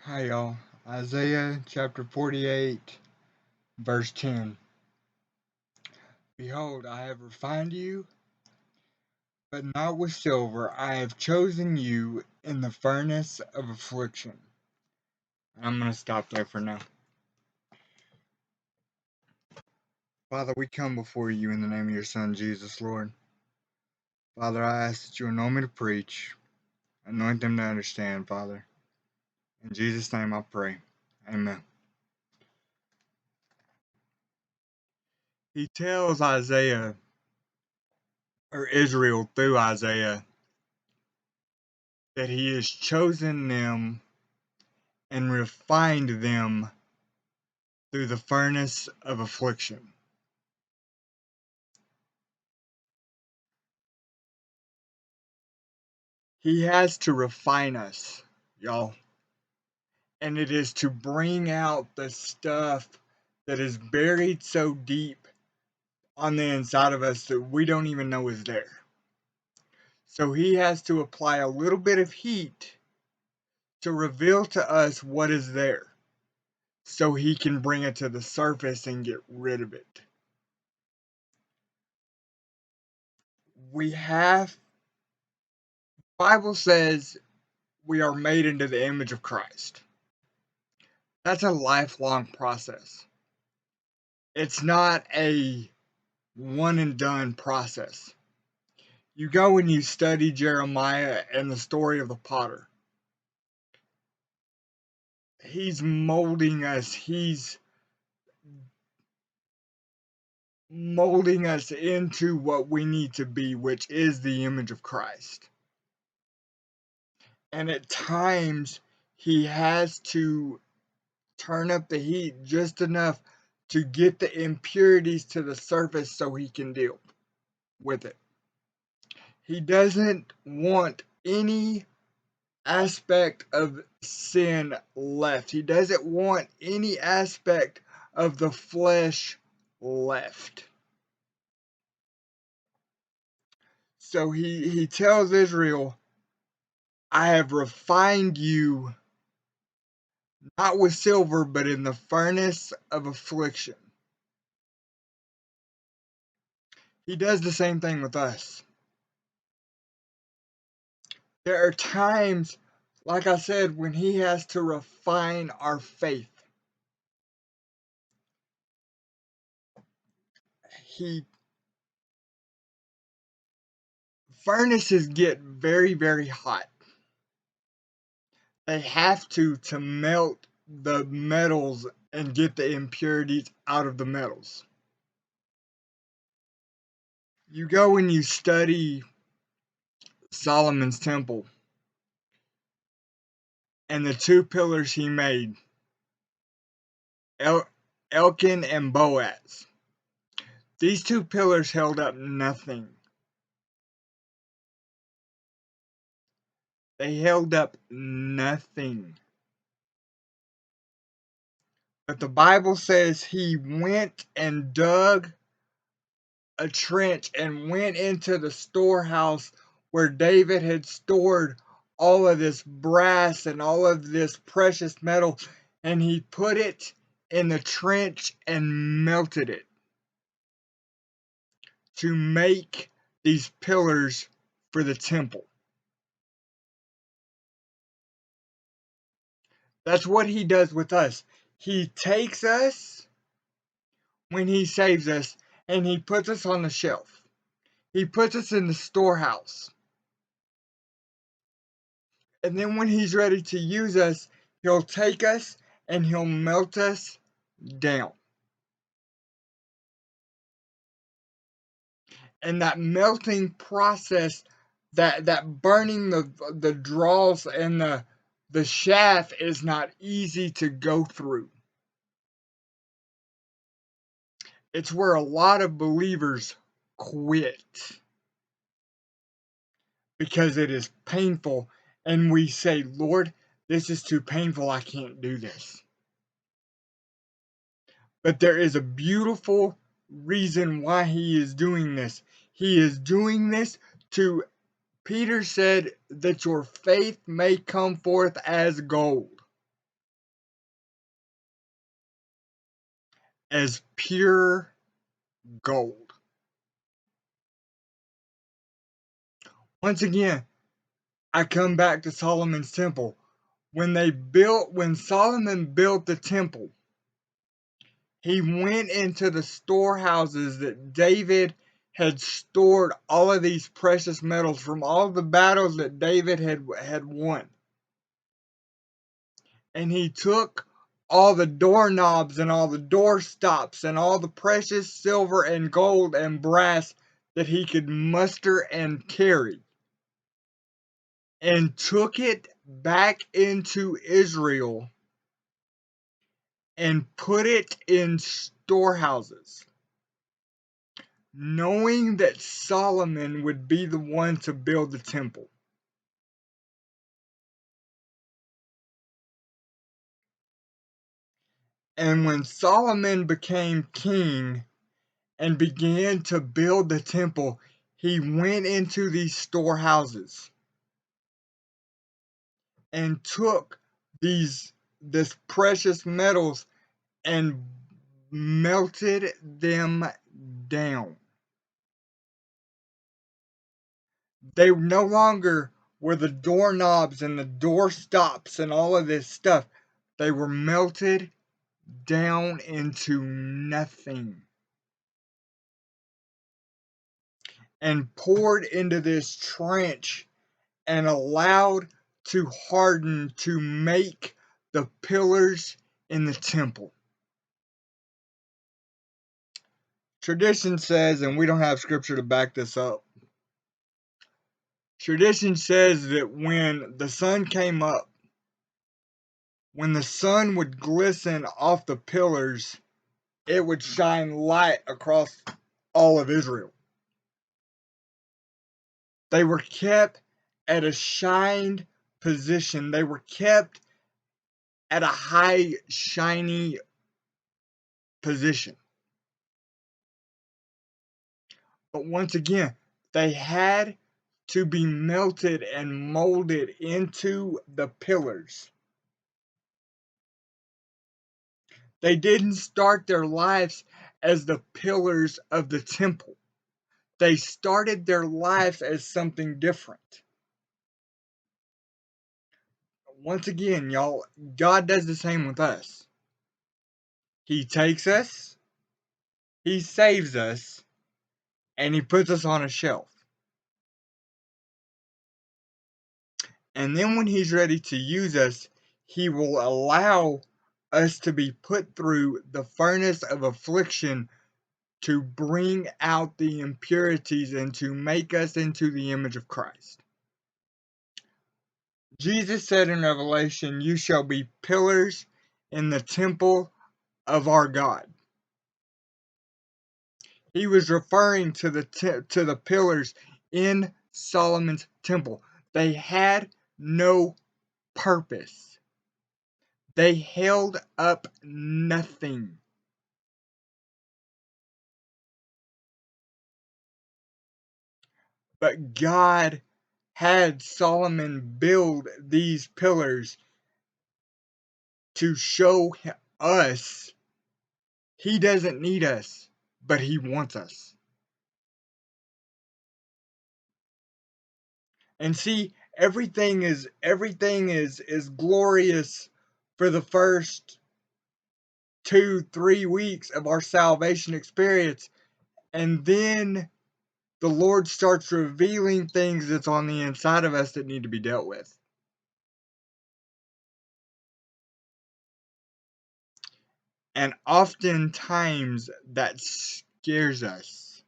Hi, y'all. Isaiah chapter 48, verse 10. Behold, I have refined you, but not with silver. I have chosen you in the furnace of affliction. I'm going to stop there for now. Father, we come before you in the name of your Son, Jesus, Lord. Father, I ask that you anoint me to preach, anoint them to understand, Father. In Jesus' name I pray. Amen. He tells Isaiah, or Israel through Isaiah, that he has chosen them and refined them through the furnace of affliction. He has to refine us, y'all. And it is to bring out the stuff that is buried so deep on the inside of us that we don't even know is there. So he has to apply a little bit of heat to reveal to us what is there, so he can bring it to the surface and get rid of it. Bible says we are made into the image of Christ. That's a lifelong process. It's not a one and done process. You go and you study Jeremiah and the story of the potter. He's molding us. He's molding us into what we need to be, which is the image of Christ. And at times, he has to turn up the heat just enough to get the impurities to the surface so he can deal with it. He doesn't want any aspect of sin left. He doesn't want any aspect of the flesh left. So he tells Israel, I have refined you not with silver, but in the furnace of affliction. He does the same thing with us. There are times, like I said, when he has to refine our faith. Furnaces get very, very hot. They have to melt the metals and get the impurities out of the metals. You go and you study Solomon's temple and the two pillars he made, Elkin and Boaz. These two pillars held up nothing. They held up nothing. But the Bible says he went and dug a trench and went into the storehouse where David had stored all of this brass and all of this precious metal, and he put it in the trench and melted it to make these pillars for the temple. That's what he does with us. He takes us when he saves us and he puts us on the shelf. He puts us in the storehouse. And then when he's ready to use us, he'll take us and he'll melt us down. And that melting process, that burning the draws and the shaft is not easy to go through. It's where a lot of believers quit because it is painful, and we say, Lord, this is too painful, I can't do this. But there is a beautiful reason why he is doing this. He is doing this to, Peter said, that your faith may come forth as gold. as pure gold. Once again, I come back to Solomon's temple. When Solomon built the temple, he went into the storehouses that David had stored all of these precious metals from all the battles that David had won. And he took all the doorknobs and all the door stops and all the precious silver and gold and brass that he could muster and carry, and took it back into Israel and put it in storehouses, knowing that Solomon would be the one to build the temple. And when Solomon became king and began to build the temple, he went into these storehouses and took this precious metals and melted them down. They no longer were the doorknobs and the door stops and all of this stuff. They were melted down into nothing and poured into this trench and allowed to harden to make the pillars in the temple. Tradition says, and we don't have scripture to back this up, tradition says that when the sun came up, when the sun would glisten off the pillars, it would shine light across all of Israel. They were kept at a shined position. They were kept at a high, shiny position. But once again, they had to be melted and molded into the pillars. They didn't start their lives as the pillars of the temple. They started their lives as something different. Once again, y'all, God does the same with us. He takes us, He saves us, and He puts us on a shelf. And then when He's ready to use us, He will allow us to be put through the furnace of affliction to bring out the impurities and to make us into the image of Christ. Jesus said in Revelation, "You shall be pillars in the temple of our God." He was referring to the pillars in Solomon's temple. They had no purpose. They held up nothing. But God had Solomon build these pillars to show us He doesn't need us, but He wants us. And see, everything is glorious for the first 2-3 weeks of our salvation experience, and then the Lord starts revealing things that's on the inside of us that need to be dealt with. And oftentimes that scares us.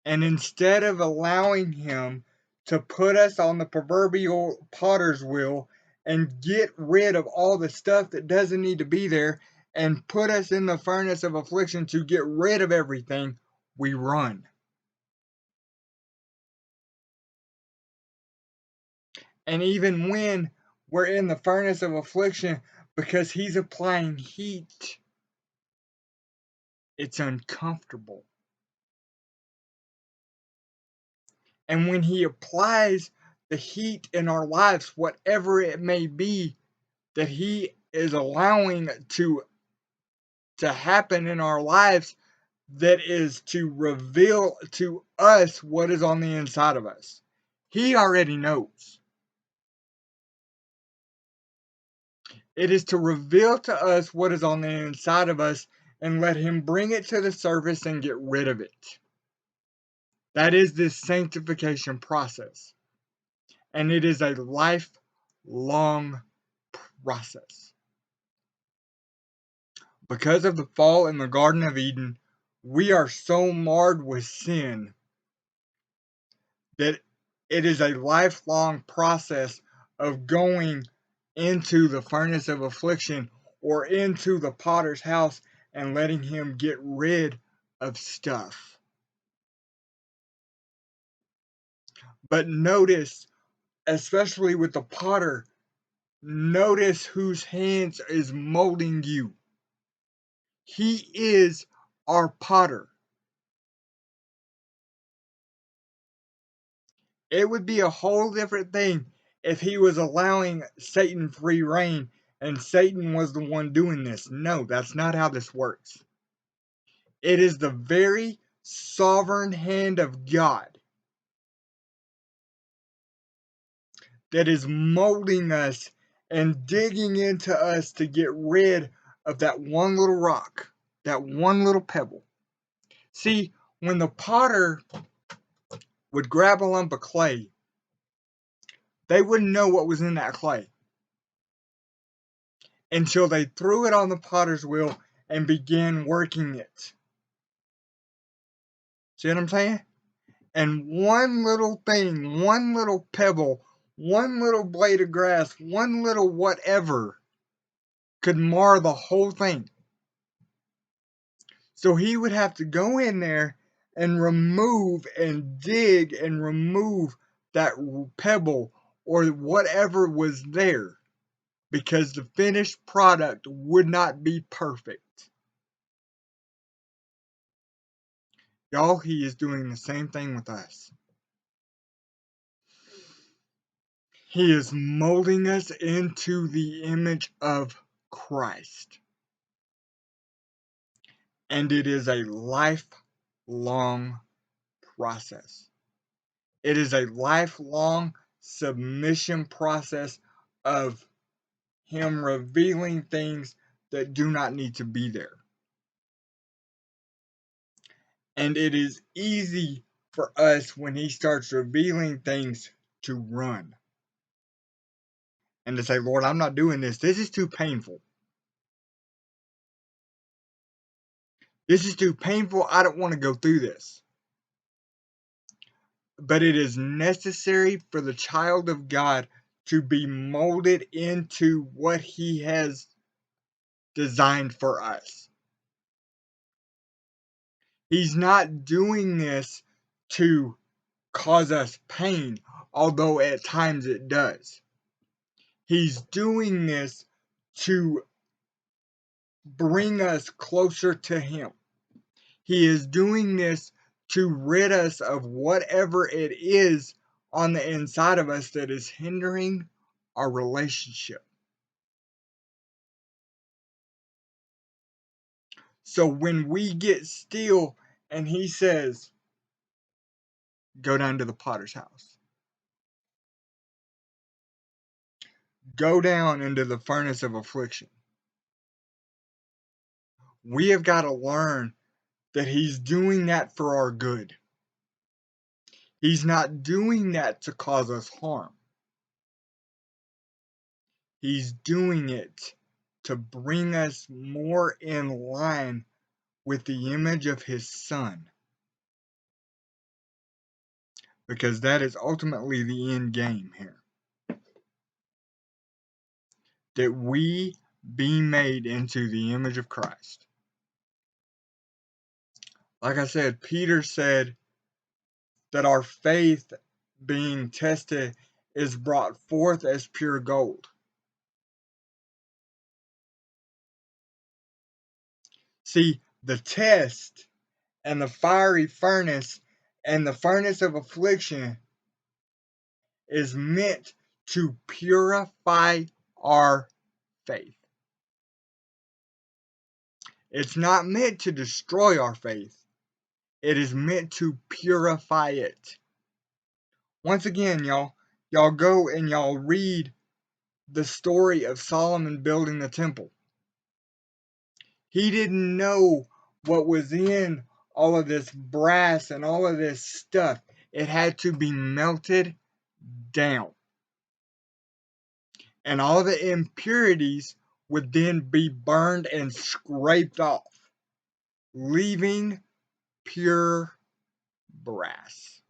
And instead of allowing Him to put us on the proverbial potter's wheel and get rid of all the stuff that doesn't need to be there and put us in the furnace of affliction to get rid of everything, we run. And even when we're in the furnace of affliction, because He's applying heat, it's uncomfortable. And when He applies the heat in our lives, whatever it may be, that He is allowing to to happen in our lives that is to reveal to us what is on the inside of us. He already knows. It is to reveal to us what is on the inside of us and let Him bring it to the surface and get rid of it. That is this sanctification process. And it is a lifelong process. Because of the fall in the Garden of Eden, we are so marred with sin that it is a lifelong process of going into the furnace of affliction or into the potter's house and letting him get rid of stuff. But notice, especially with the potter, notice whose hands is molding you. He is our potter. It would be a whole different thing if he was allowing Satan free reign and Satan was the one doing this. No, that's not how this works. It is the very sovereign hand of God that is molding us and digging into us to get rid of that one little rock, that one little pebble. See, when the potter would grab a lump of clay, they wouldn't know what was in that clay until they threw it on the potter's wheel and began working it. See what I'm saying? And one little thing, one little pebble, one little blade of grass, one little whatever could mar the whole thing. So he would have to go in there and remove and dig and remove that pebble or whatever was there because the finished product would not be perfect. Y'all, he is doing the same thing with us. He is molding us into the image of Christ. And it is a lifelong process. It is a lifelong submission process of Him revealing things that do not need to be there. And it is easy for us when He starts revealing things to run and to say, Lord, I'm not doing this. This is too painful. This is too painful. I don't want to go through this. But it is necessary for the child of God to be molded into what He has designed for us. He's not doing this to cause us pain, although at times it does. He's doing this to bring us closer to Him. He is doing this to rid us of whatever it is on the inside of us that is hindering our relationship. So when we get still and He says, go down to the potter's house, go down into the furnace of affliction, we have got to learn that He's doing that for our good. He's not doing that to cause us harm. He's doing it to bring us more in line with the image of His Son. Because that is ultimately the end game here. That we be made into the image of Christ. Like I said, Peter said that our faith being tested is brought forth as pure gold. See, the test and the fiery furnace and the furnace of affliction is meant to purify our faith. It's not meant to destroy our faith. It is meant to purify it. Once again, y'all go and y'all read the story of Solomon building the temple. He didn't know what was in all of this brass and all of this stuff. It had to be melted down. And all the impurities would then be burned and scraped off, leaving pure brass.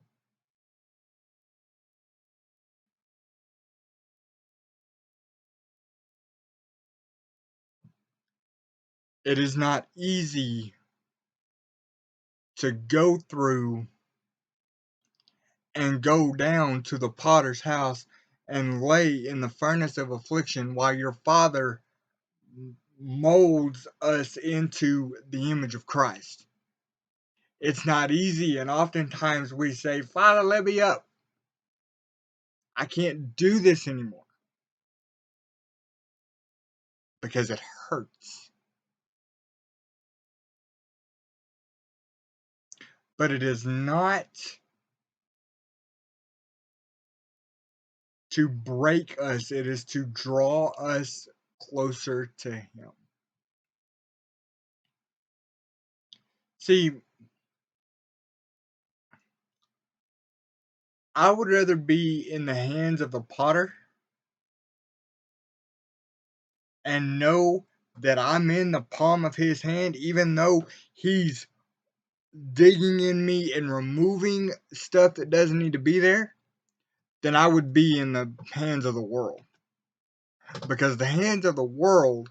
It is not easy to go through and go down to the potter's house and lay in the furnace of affliction while your Father molds us into the image of Christ. It's not easy, and oftentimes we say, Father, let me up. I can't do this anymore because it hurts. But it is not to break us, it is to draw us closer to Him. See, I would rather be in the hands of the potter and know that I'm in the palm of his hand, even though he's digging in me and removing stuff that doesn't need to be there, than I would be in the hands of the world. Because the hands of the world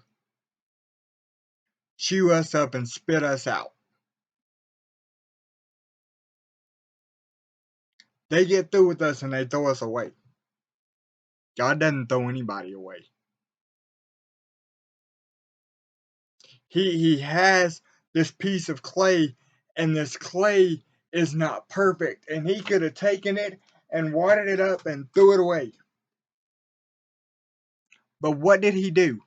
chew us up and spit us out. They get through with us and they throw us away. God doesn't throw anybody away. He has this piece of clay, and this clay is not perfect, and he could have taken it and wadded it up and threw it away. But what did he do?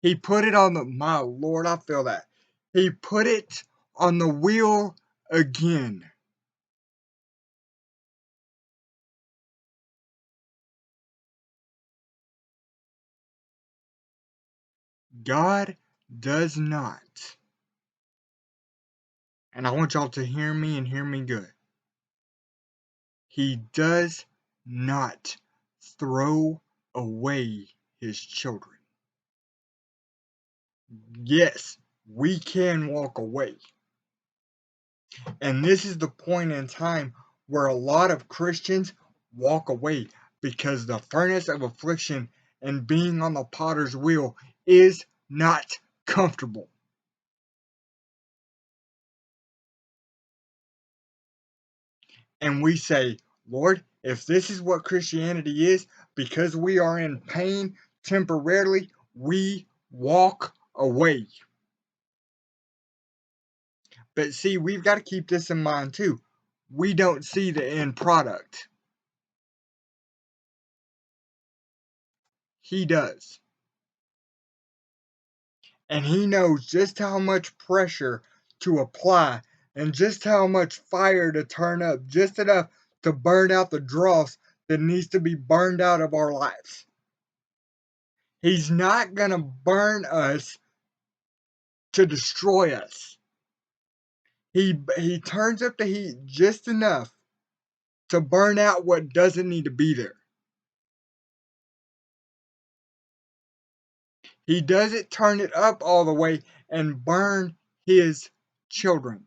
He put it on my Lord, I feel that. He put it on the wheel again. God does not, and I want y'all to hear me and hear me good. He does not throw away his children. Yes, we can walk away. And this is the point in time where a lot of Christians walk away because the furnace of affliction and being on the potter's wheel is not comfortable. And we say, Lord, if this is what Christianity is, because we are in pain temporarily, we walk away. But see, we've got to keep this in mind too. We don't see the end product. He does. And he knows just how much pressure to apply and just how much fire to turn up, just enough to burn out the dross that needs to be burned out of our lives. He's not going to burn us to destroy us. He turns up the heat just enough to burn out what doesn't need to be there. He doesn't turn it up all the way and burn his children,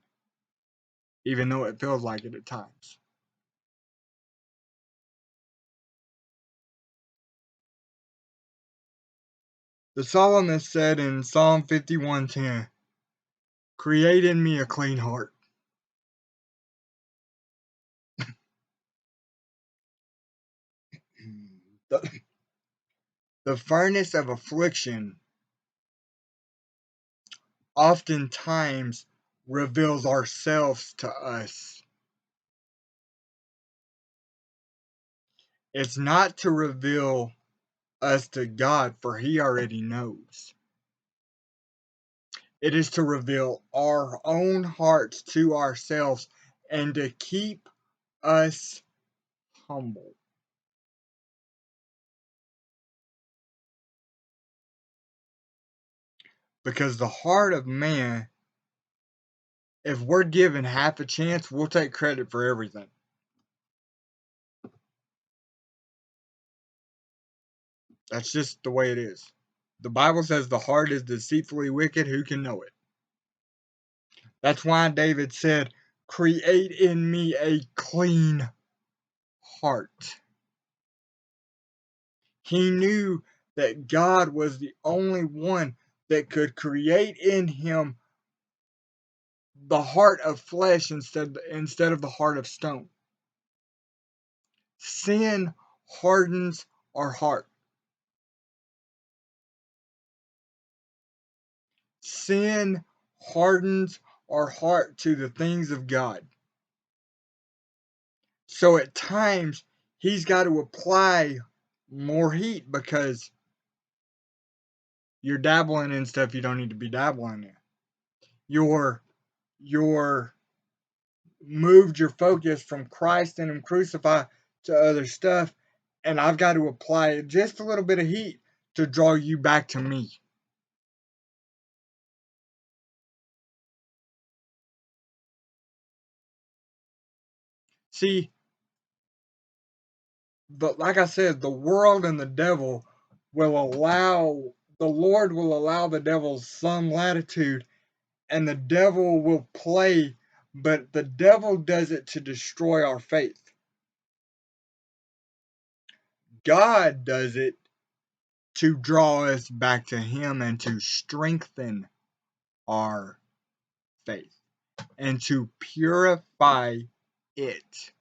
even though it feels like it at times. The psalmist said in Psalm 51:10, "Create in me a clean heart." The, the furnace of affliction oftentimes reveals ourselves to us. It's not to reveal us to God, for He already knows. It is to reveal our own hearts to ourselves and to keep us humble. Because the heart of man, if we're given half a chance, we'll take credit for everything. That's just the way it is. The Bible says the heart is deceitfully wicked. Who can know it? That's why David said, "Create in me a clean heart." He knew that God was the only one that could create in him the heart of flesh instead of the heart of stone. Sin hardens our heart. Sin hardens our heart to the things of God. So at times, he's got to apply more heat because you're dabbling in stuff you don't need to be dabbling in. You're moved your focus from Christ and Him crucified to other stuff, and I've got to apply just a little bit of heat to draw you back to me. See, but like I said, the world and the devil the Lord will allow the devil some latitude, and the devil will play, but the devil does it to destroy our faith. God does it to draw us back to Him and to strengthen our faith and to purify it.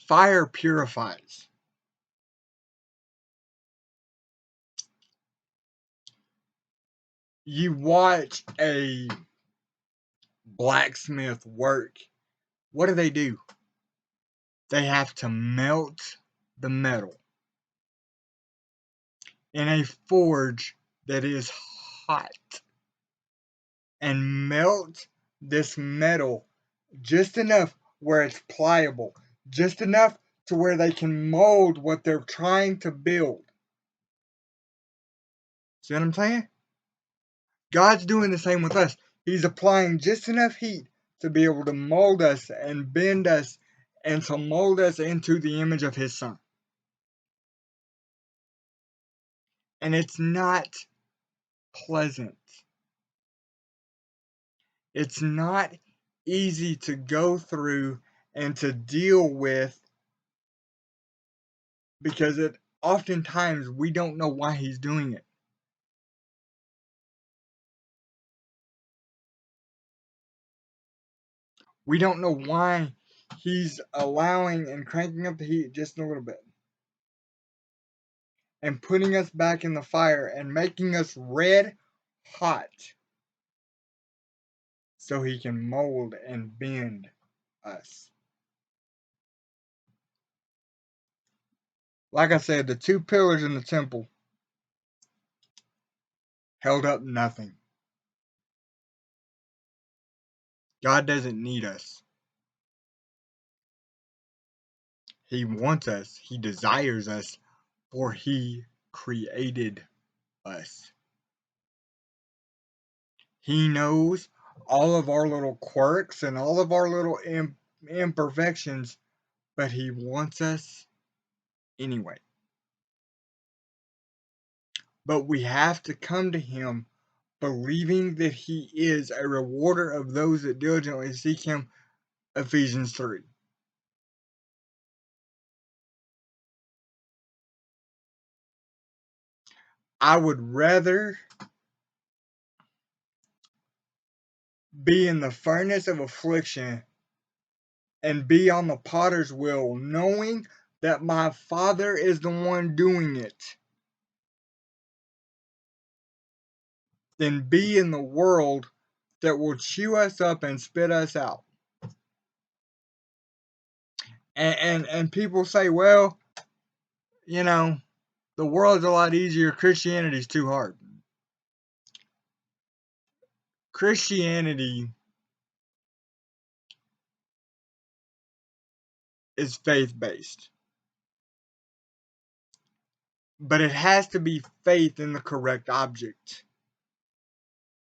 Fire purifies. You watch a blacksmith work. What do? They have to melt the metal in a forge that is hot and melt this metal just enough where it's pliable, just enough to where they can mold what they're trying to build. See what I'm saying? God's doing the same with us. He's applying just enough heat to be able to mold us and bend us and to mold us into the image of His Son. And it's not pleasant. It's not easy to go through and to deal with because oftentimes we don't know why He's doing it. We don't know why He's allowing and cranking up the heat just a little bit and putting us back in the fire and making us red hot so He can mold and bend us. Like I said, the two pillars in the temple held up nothing. God doesn't need us. He wants us. He desires us, for He created us. He knows all of our little quirks and all of our little imperfections, but He wants us anyway. But we have to come to Him believing that He is a rewarder of those that diligently seek Him, Ephesians 3. I would rather be in the furnace of affliction and be on the potter's wheel, knowing that my Father is the one doing it, than be in the world that will chew us up and spit us out. And people say, well, you know, The world's a lot easier. Christianity's too hard. Christianity is faith-based. But it has to be faith in the correct object.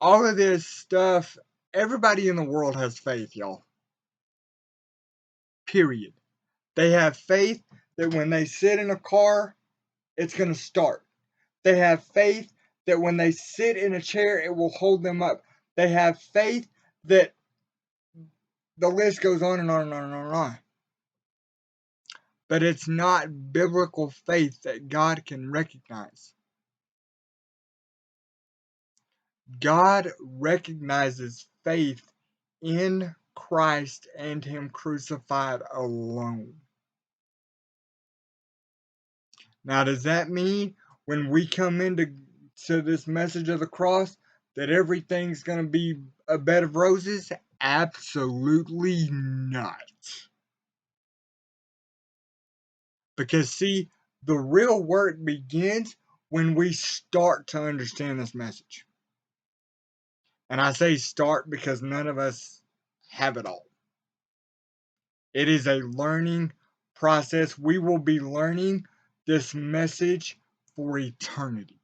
All of this stuff, everybody in the world has faith, y'all. Period. They have faith that when they sit in a car, it's going to start. They have faith that when they sit in a chair, it will hold them up. They have faith that the list goes on and on and on and on and on. But it's not biblical faith that God can recognize. God recognizes faith in Christ and Him crucified alone. Now, does that mean when we come into this message of the cross that everything's going to be a bed of roses? Absolutely not. Because, see, the real work begins when we start to understand this message. And I say start because none of us have it all. It is a learning process. We will be learning this message for eternity.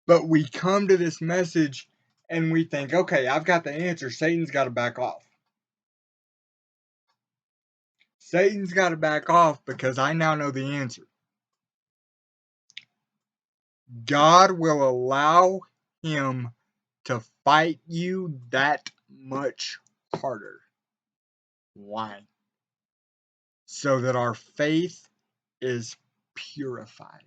But we come to this message and we think, okay, I've got the answer. Satan's got to back off. Satan's got to back off because I now know the answer. God will allow him to fight you that much harder. Why? So that our faith is purified.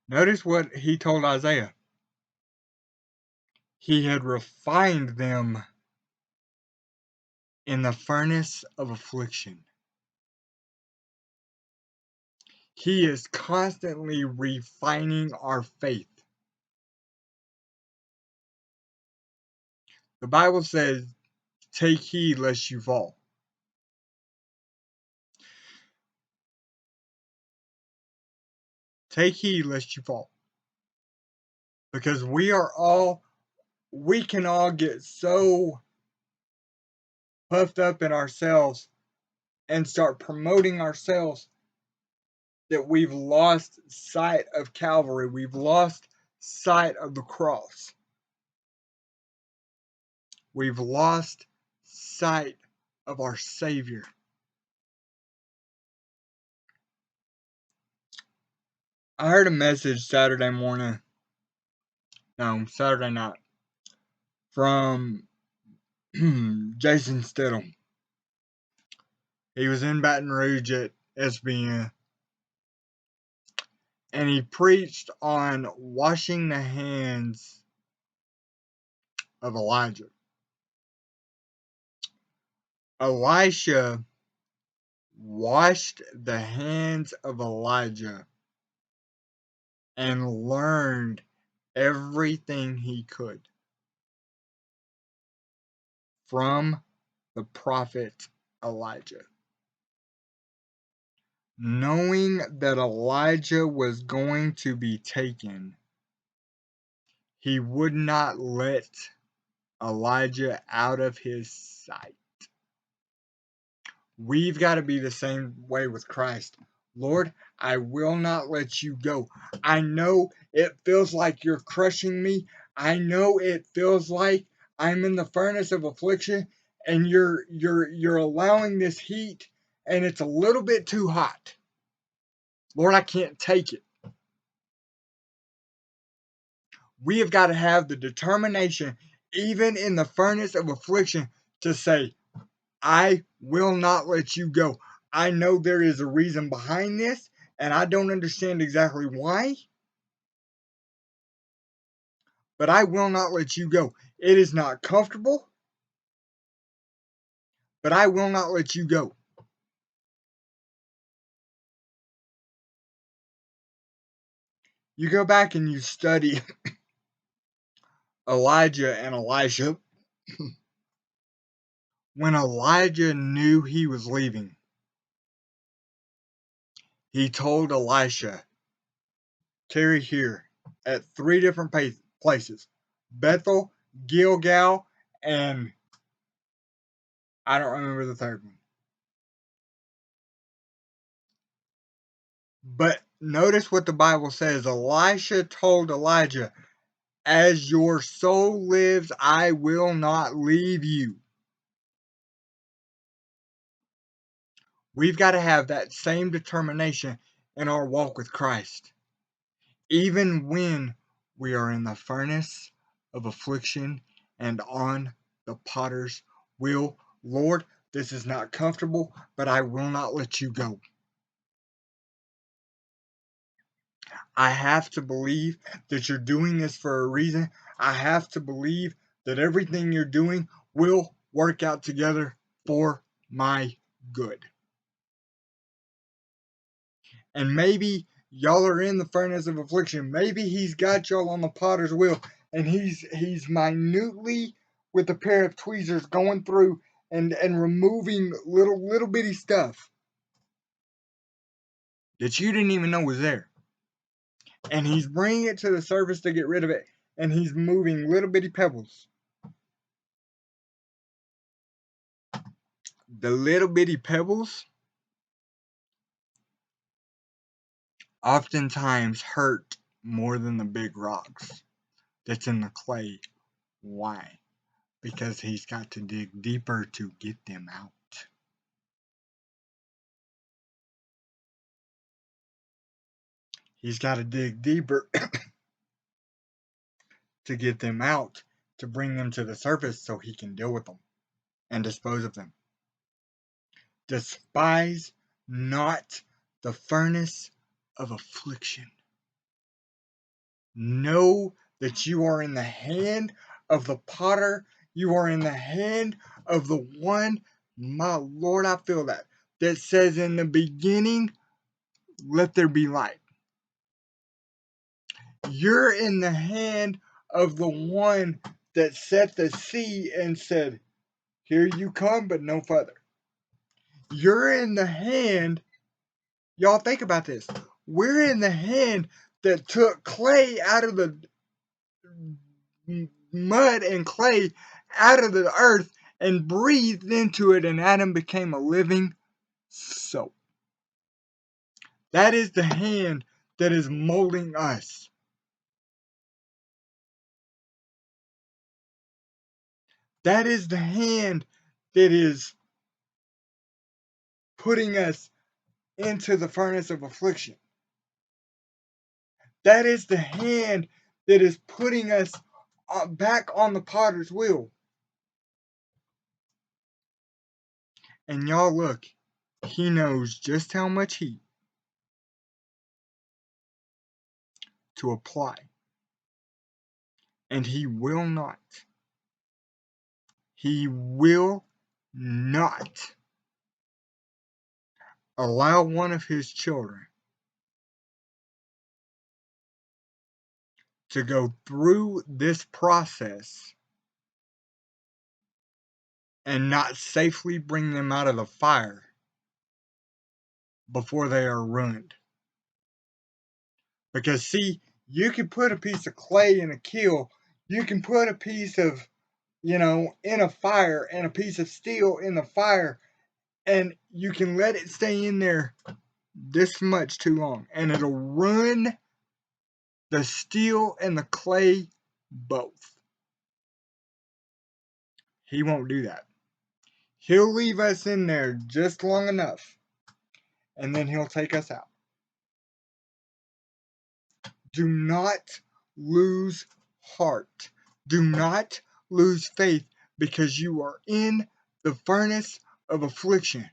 Notice what he told Isaiah. He had refined them in the furnace of affliction. He is constantly refining our faith. The Bible says, take heed lest you fall. Take heed lest you fall. Because we can all get so puffed up in ourselves and start promoting ourselves that we've lost sight of Calvary. We've lost sight of the cross. We've lost sight of our Savior. I heard a message Saturday night, from Jason Stidham. He was in Baton Rouge at SBN, and he preached on washing the hands of Elijah. Elisha washed the hands of Elijah and learned everything he could from the prophet Elijah. Knowing that Elijah was going to be taken, he would not let Elijah out of his sight. We've got to be the same way with Christ. Lord, I will not let you go. I know it feels like you're crushing me. I know it feels like I'm in the furnace of affliction and you're allowing this heat and it's a little bit too hot. Lord, I can't take it. We have got to have the determination, even in the furnace of affliction, to say, I will not let you go. I know there is a reason behind this, and I don't understand exactly why, but I will not let you go. It is not comfortable, but I will not let you go. You go back and you study Elijah and Elisha, when Elijah knew he was leaving, he told Elisha, tarry here at 3 different places: Bethel, Gilgal, and I don't remember the third one. But notice what the Bible says. Elisha told Elijah, as your soul lives, I will not leave you. We've got to have that same determination in our walk with Christ. Even when we are in the furnace of affliction and on the potter's wheel, Lord, this is not comfortable, but I will not let you go. I have to believe that you're doing this for a reason. I have to believe that everything you're doing will work out together for my good. And maybe y'all are in the furnace of affliction. Maybe he's got y'all on the potter's wheel, and he's minutely with a pair of tweezers going through and removing little bitty stuff that you didn't even know was there. And he's bringing it to the surface to get rid of it, and he's moving little bitty pebbles. The little bitty pebbles oftentimes hurt more than the big rocks that's in the clay. Why? Because he's got to dig deeper to get them out. He's got to dig deeper to get them out, to bring them to the surface so he can deal with them and dispose of them. Despise not the furnace of affliction. Know that you are in the hand of the potter. You are in the hand of the one, my Lord, I feel that says in the beginning, let there be light. You're in the hand of the one that set the sea and said, here you come, but no further. You're in the hand, y'all think about this. We're in the hand that took clay out of the mud and clay out of the earth and breathed into it, and Adam became a living soul. That is the hand that is molding us. That is the hand that is putting us into the furnace of affliction. That is the hand that is putting us back on the potter's wheel. And y'all look, he knows just how much heat to apply. And he will not allow one of his children to go through this process and not safely bring them out of the fire before they are ruined. Because see, you can put a piece of clay in a kiln, you can put a piece of, in a fire, and a piece of steel in the fire, and you can let it stay in there this much too long, and it'll ruin the steel and the clay both. He won't do that. He'll leave us in there just long enough, and then he'll take us out. Do not lose heart. Do not lose faith because you are in the furnace of affliction.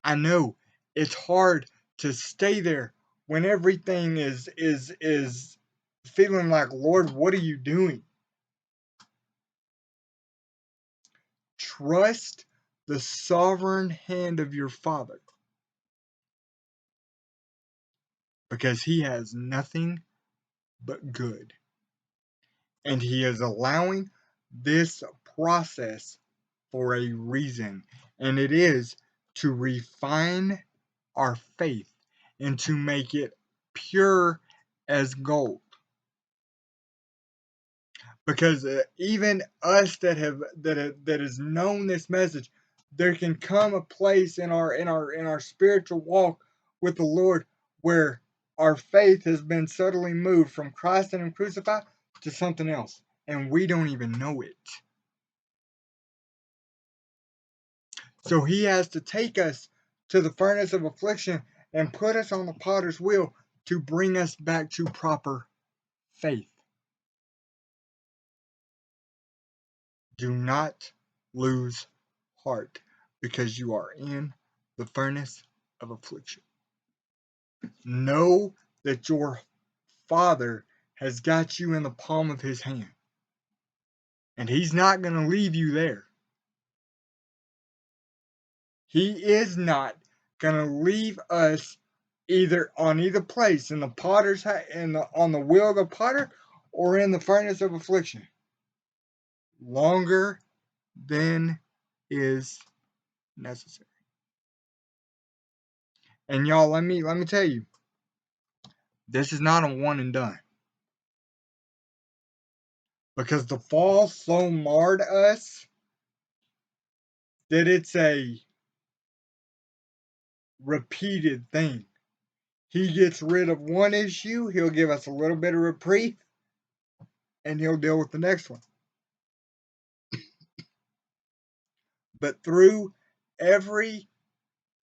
I know it's hard to stay there when everything is feeling like, Lord, what are you doing? Trust the sovereign hand of your Father, because he has nothing but good. And he is allowing this process for a reason, and it is to refine our faith and to make it pure as gold. Because even us that has known this message, there can come a place in our spiritual walk with the Lord where our faith has been subtly moved from Christ and Him crucified to something else, and we don't even know it. So He has to take us to the furnace of affliction and put us on the potter's wheel to bring us back to proper faith. Do not lose heart because you are in the furnace of affliction. Know that your Father has got you in the palm of His hand, and He's not going to leave you there. He is not going to leave us on either place in the potter's on the wheel of the potter or in the furnace of affliction longer than is necessary. And y'all, let me tell you, this is not a one and done. Because the fall so marred us that it's a repeated thing. He gets rid of one issue, he'll give us a little bit of reprieve, and he'll deal with the next one. But through every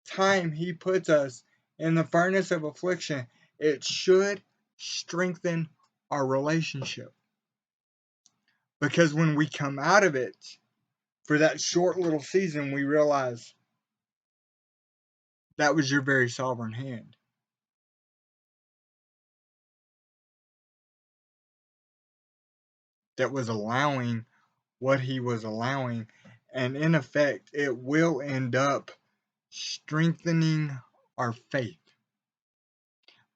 time he puts us in the furnace of affliction, it should strengthen our relationship. Because when we come out of it, for that short little season, we realize that was your very sovereign hand that was allowing what he was allowing, and in effect, it will end up strengthening our faith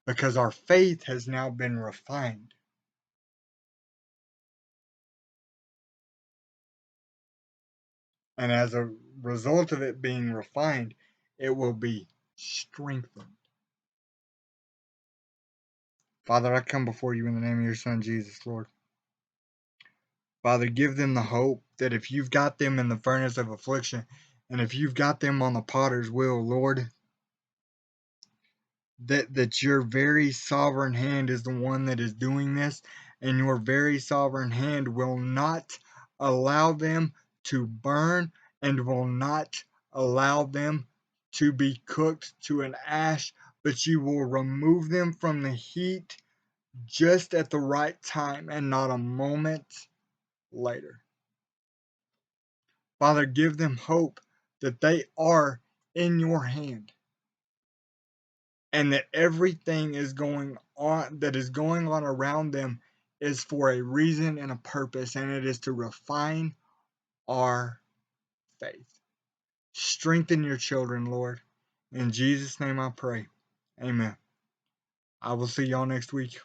because our faith has now been refined. And as a result of it being refined, it will be strengthened. Father, I come before you in the name of your Son, Jesus, Lord. Father, give them the hope that if you've got them in the furnace of affliction and if you've got them on the potter's wheel, Lord, that your very sovereign hand is the one that is doing this, and your very sovereign hand will not allow them to burn and will not allow them to be cooked to an ash, but you will remove them from the heat just at the right time and not a moment later. Father, give them hope that they are in your hand and that everything is going on around them is for a reason and a purpose, and it is to refine our faith. Strengthen your children, Lord. In Jesus' name I pray. Amen. I will see y'all next week.